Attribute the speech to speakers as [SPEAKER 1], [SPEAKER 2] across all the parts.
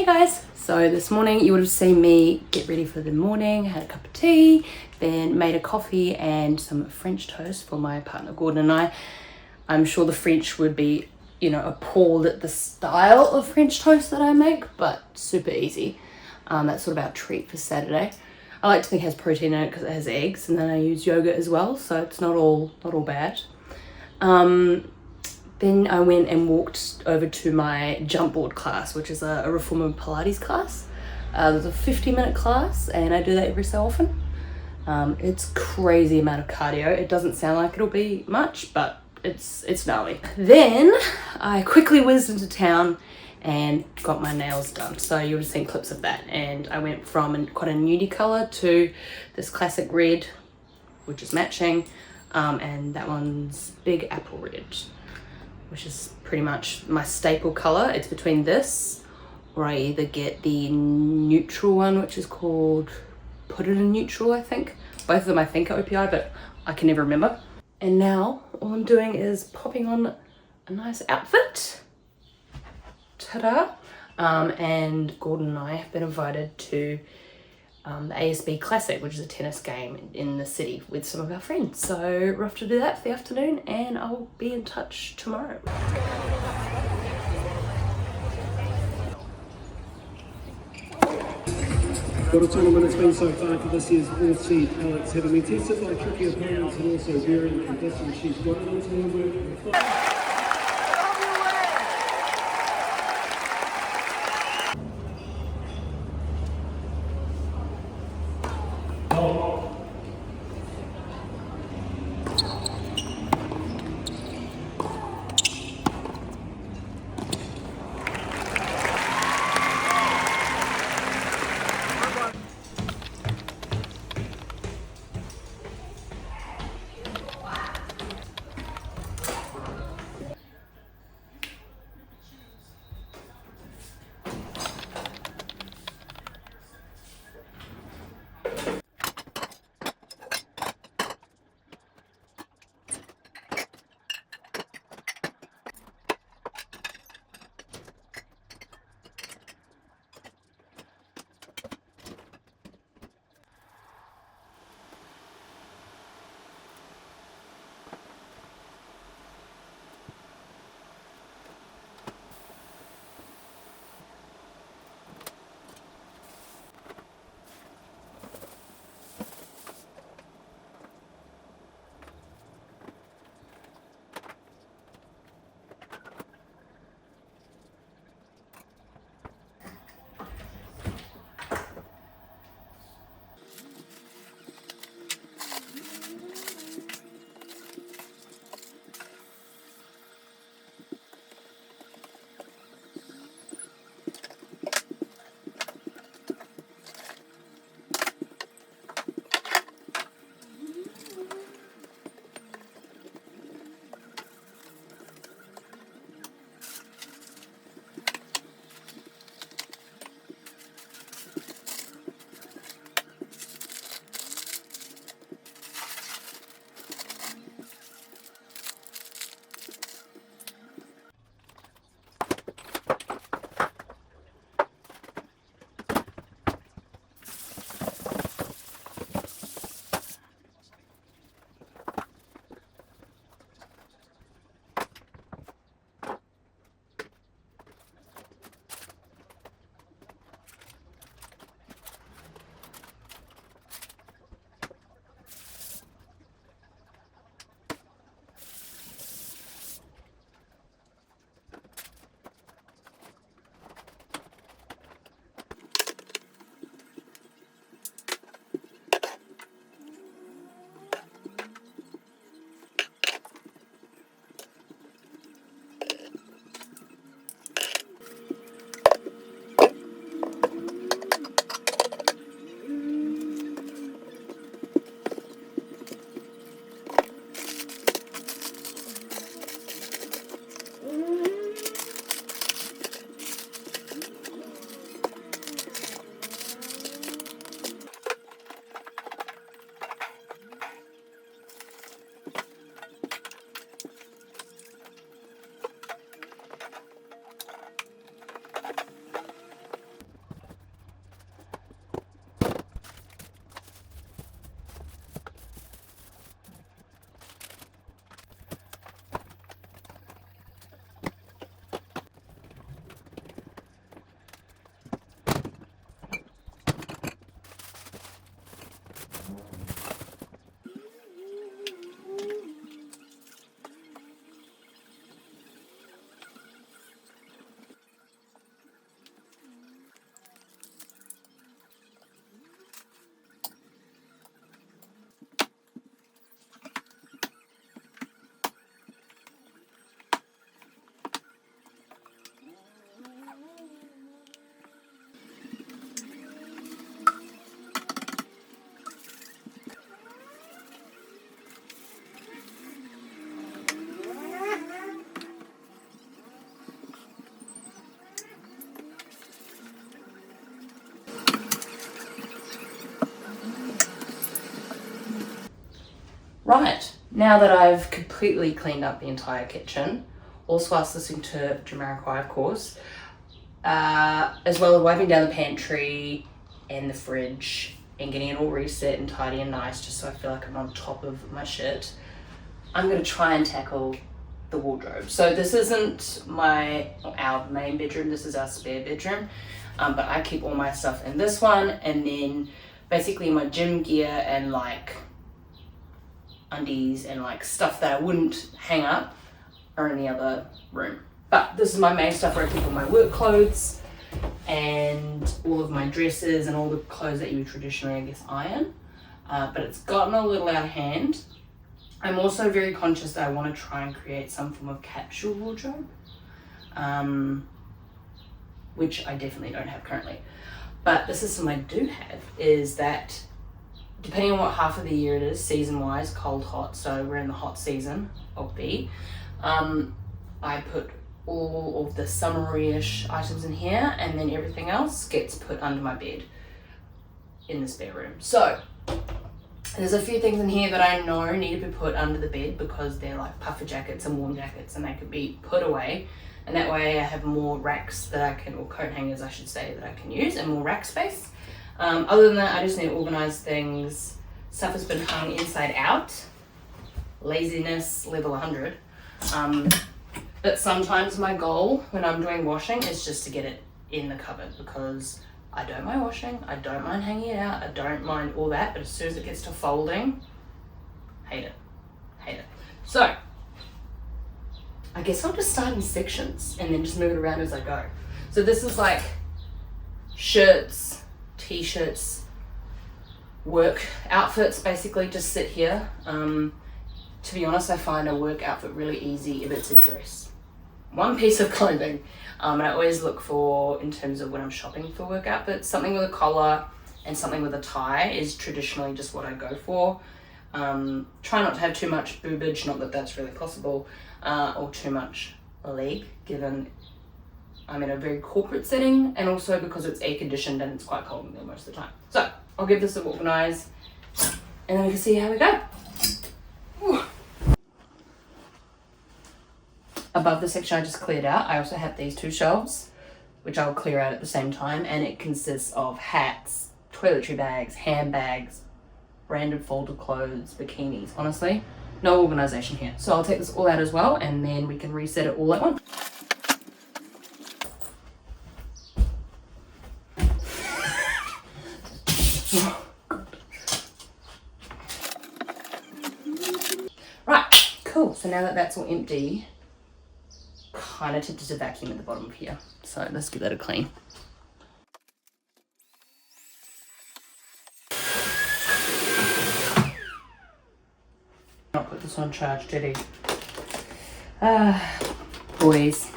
[SPEAKER 1] Hey guys! So this morning you would have seen me get ready for the morning, had a cup of tea, then made a coffee and some French toast for my partner Gordon and I. I'm sure the French would be, appalled at the style of French toast that I make, but super easy. That's sort of our treat for Saturday. I like to think it has protein in it because it has eggs, and then I use yogurt as well, so it's not all bad. Then I went and walked over to my jump board class, which is a reformer Pilates class. There's a 50-minute class, and I do that every so often. It's crazy amount of cardio. It doesn't sound like it'll be much, but it's gnarly. Then I quickly whizzed into town and got my nails done. So you would have seen clips of that. And I went from quite a nudie color to this classic red, which is matching, and that one's big apple red, which is pretty much my staple color. It's between this, or I either get the neutral one, which is called Put It in Neutral, I think. Both of them I think are OPI, but I can never remember. And now all I'm doing is popping on a nice outfit. Ta-da! And Gordon and I have been invited to the ASB Classic, which is a tennis game in the city with some of our friends. So we're off to do that for the afternoon, and I'll be in touch tomorrow.
[SPEAKER 2] What a tournament it's been so far for this year's fourth seed Alex, having been tested by tricky opponents and also varying conditions. She's got it into her work.
[SPEAKER 1] Right, now that I've completely cleaned up the entire kitchen, also whilst listening to Jamiroquai, of course, as well as wiping down the pantry and the fridge and getting it all reset and tidy and nice just so I feel like I'm on top of my shit, I'm going to try and tackle the wardrobe. So this isn't our main bedroom, this is our spare bedroom, but I keep all my stuff in this one, and then basically my gym gear and like undies and like stuff that I wouldn't hang up are in the other room. But this is my main stuff where I keep all my work clothes and all of my dresses and all the clothes that you would traditionally, I guess, iron. But it's gotten a little out of hand. I'm also very conscious that I want to try and create some form of capsule wardrobe, which I definitely don't have currently. But the system I do have is that depending on what half of the year it is, season-wise, cold, hot, so we're in the hot season of B, I put all of the summery-ish items in here, and then everything else gets put under my bed in the spare room. So there's a few things in here that I know need to be put under the bed because they're like puffer jackets and warm jackets, and they could be put away, and that way I have more racks that I can, or coat hangers I should say, that I can use, and more rack space. Other than that, I just need to organize things. Stuff has been hung inside out. Laziness level 100. But sometimes my goal when I'm doing washing is just to get it in the cupboard, because I don't mind washing, I don't mind hanging it out, I don't mind all that, but as soon as it gets to folding, hate it. So I guess I'll just start in sections and then just move it around as I go. So this is like shirts, t-shirts, work outfits basically just sit here. To be honest, I find a work outfit really easy if it's a dress. One piece of clothing. And I always look for, in terms of when I'm shopping for work outfits, something with a collar and something with a tie is traditionally just what I go for. Try not to have too much boobage, not that that's really possible, or too much leg, given I'm in a very corporate setting, and also because it's air conditioned and it's quite cold in there most of the time. So I'll give this a organize, and then we can see how we go. Whew. Above the section I just cleared out, I also have these two shelves, which I'll clear out at the same time, and it consists of hats, toiletry bags, handbags, random folded clothes, bikinis. Honestly, no organization here. So I'll take this all out as well, and then we can reset it all at once. Right, cool. So now that that's all empty, kind of tempted to vacuum at the bottom of here. So let's give that a clean. Not put this on charge, did he? Boys.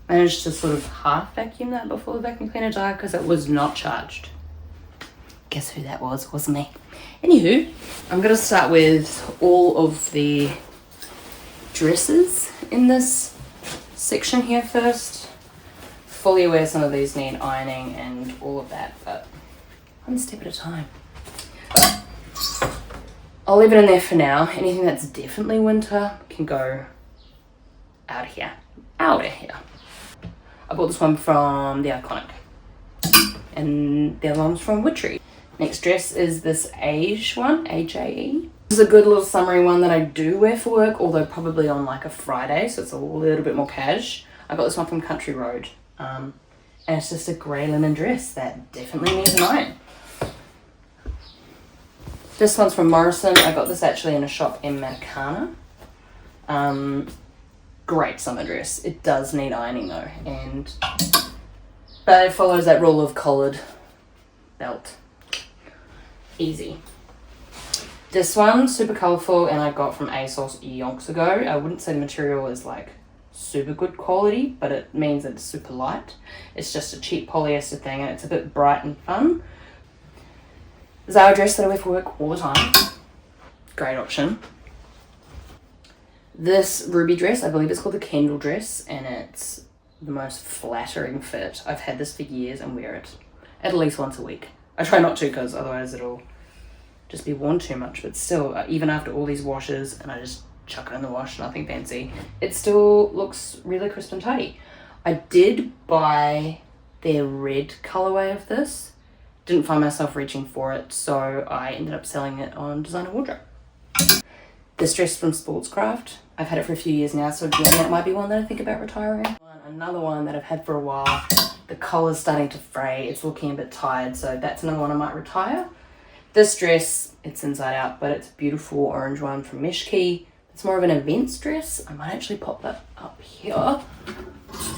[SPEAKER 1] Managed to sort of half vacuum that before the vacuum cleaner died because it was not charged. Guess who that was? Wasn't me. Anywho, I'm going to start with all of the dresses in this section here first. Fully aware some of these need ironing and all of that, but one step at a time. I'll leave it in there for now. Anything that's definitely winter can go out of here. Out of here. I bought this one from the Iconic, and the other one's from Witchery. Next dress is this Age one, AJE. This is a good little summery one that I do wear for work, although probably on like a Friday, so it's a little bit more cash. I got this one from Country Road, and it's just a grey linen dress that definitely needs an iron. This one's from Morrison. I got this actually in a shop in Matakana. Great summer dress. It does need ironing though, but it follows that rule of collared belt. Easy. This one, super colourful, and I got from ASOS yonks ago. I wouldn't say the material is like super good quality, but it means that it's super light. It's just a cheap polyester thing, and it's a bit bright and fun. Zara dress that I wear for work all the time. Great option. This ruby dress, I believe it's called the Kendall dress, and it's the most flattering fit. I've had this for years and wear it at least once a week. I try not to because otherwise it'll just be worn too much. But still, even after all these washes and I just chuck it in the wash, nothing fancy, it still looks really crisp and tidy. I did buy their red colorway of this. Didn't find myself reaching for it, so I ended up selling it on Designer Wardrobe. This dress from Sportscraft, I've had it for a few years now, so again, that might be one that I think about retiring. Another one that I've had for a while, the collar's starting to fray, it's looking a bit tired, so that's another one I might retire. This dress, it's inside out, but it's a beautiful orange one from Meshki. It's more of an events dress. I might actually pop that up here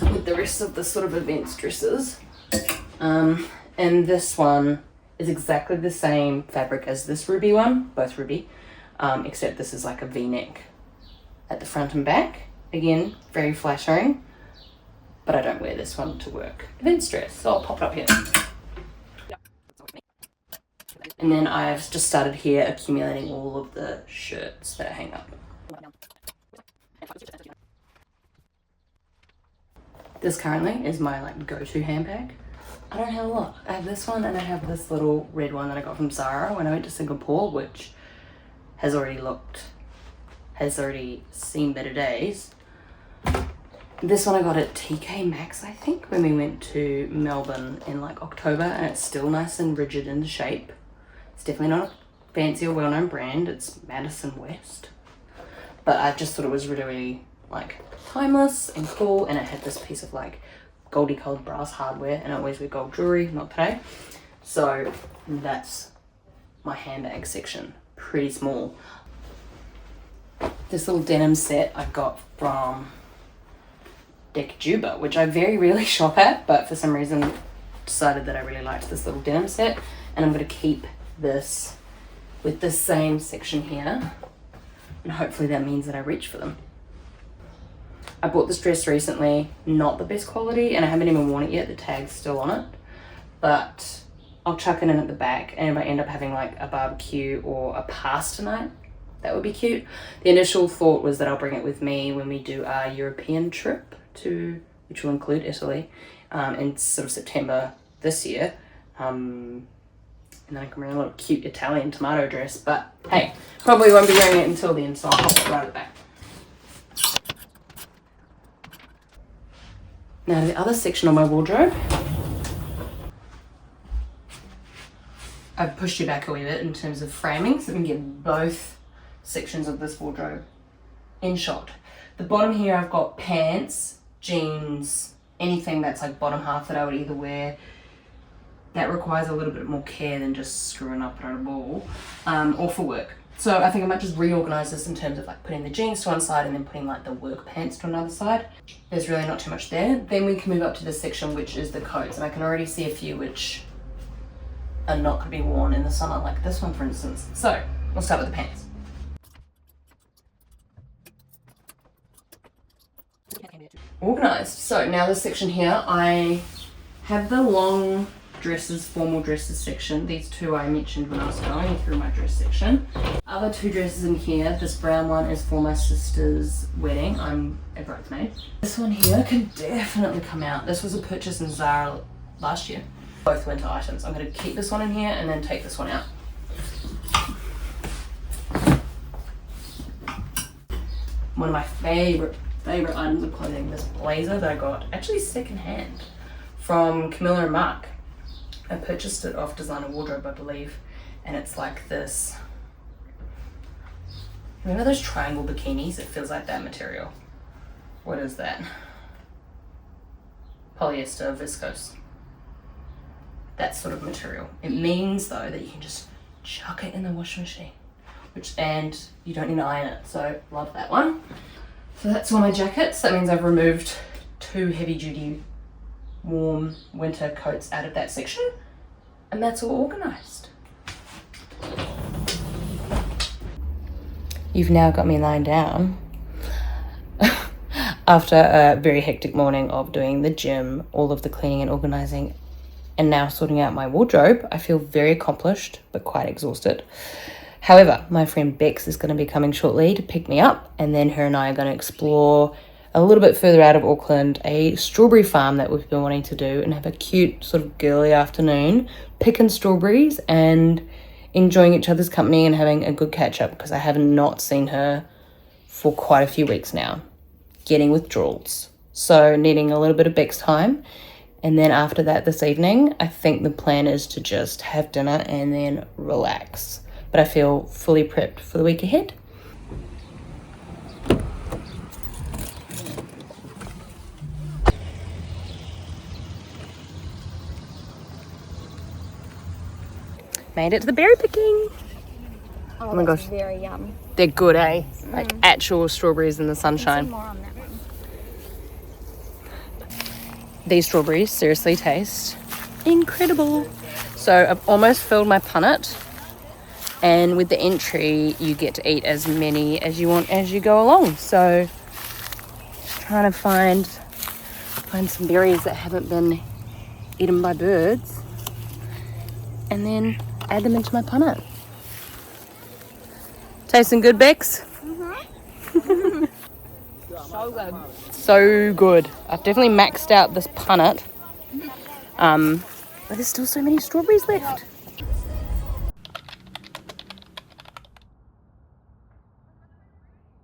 [SPEAKER 1] with the rest of the sort of events dresses. And this one is exactly the same fabric as this ruby one, both ruby, except this is like a V-neck at the front and back. Again, very flattering, but I don't wear this one to work. Events dress, so I'll pop it up here. And then I've just started here accumulating all of the shirts that hang up. This currently is my like go-to handbag. I don't have a lot. I have this one and I have this little red one that I got from Zara when I went to Singapore, which has already seen better days. This one I got at TK Maxx, I think, when we went to Melbourne in like October, and it's still nice and rigid in the shape. It's definitely not a fancy or well-known brand. It's Madison West. But I just thought it was really like timeless and cool, and it had this piece of like goldy coloured brass hardware, and I always wear gold jewellery, not today. So that's my handbag section, pretty small. This little denim set I got from Deck Juba, which I very rarely shop at, but for some reason decided that I really liked this little denim set, and I'm going to keep this with the same section here, and hopefully that means that I reach for them. I bought this dress recently, not the best quality, and I haven't even worn it yet, the tag's still on it, but I'll chuck it in at the back, and if I end up having like a barbecue or a pasta night, that would be cute. The initial thought was that I'll bring it with me when we do our European trip, which will include Italy, in sort of September this year, and then I can wear a little cute Italian tomato dress, but hey, probably won't be wearing it until then, so I'll pop it right at the back. Now to the other section of my wardrobe. I've pushed you back a wee bit in terms of framing, so we can get both sections of this wardrobe in shot. The bottom here I've got pants, jeans, anything that's like bottom half that I would either wear that requires a little bit more care than just screwing up at a ball, or for work. So I think I might just reorganize this in terms of like putting the jeans to one side and then putting like the work pants to another side. There's really not too much there. Then we can move up to this section, which is the coats, and I can already see a few which are not going to be worn in the summer, like this one for instance. So we'll start with the pants. Organized. So now this section here, I have the long dresses, formal dresses section. These two I mentioned when I was going through my dress section. Other two dresses in here, this brown one is for my sister's wedding. I'm a bridesmaid. This one here can definitely come out. This was a purchase in Zara last year. Both winter items. I'm going to keep this one in here and then take this one out. One of my favorite items of clothing, this blazer that I got actually secondhand from Camilla and Mark. I purchased it off Designer Wardrobe, I believe, and it's like this. Remember those triangle bikinis? It feels like that material. What is that? Polyester, viscose. That sort of material. It means though that you can just chuck it in the washing machine, and you don't need to iron it. So love that one. So that's all my jackets. That means I've removed two heavy duty warm winter coats out of that section, and that's all organized. You've now got me lying down after a very hectic morning of doing the gym, all of the cleaning and organizing, and now sorting out my wardrobe. I feel very accomplished but quite exhausted. However, my friend Bex is going to be coming shortly to pick me up, and then her and I are going to explore a little bit further out of Auckland a strawberry farm that we've been wanting to do and have a cute sort of girly afternoon picking strawberries and enjoying each other's company and having a good catch up, because I have not seen her for quite a few weeks now, getting withdrawals. So needing a little bit of Bex time. And then after that this evening, I think the plan is to just have dinner and then relax. But I feel fully prepped for the week ahead. Made it to the berry picking.
[SPEAKER 3] Oh
[SPEAKER 1] my gosh.
[SPEAKER 3] Very yum.
[SPEAKER 1] They're good, eh? Like actual strawberries in the sunshine.
[SPEAKER 3] More on that one.
[SPEAKER 1] These strawberries seriously taste incredible. So I've almost filled my punnet, and with the entry you get to eat as many as you want as you go along. So just trying to find some berries that haven't been eaten by birds, and then add them into my punnet. Tasting good, Bex?
[SPEAKER 3] So good.
[SPEAKER 1] So good. I've definitely maxed out this punnet. But there's still so many strawberries left.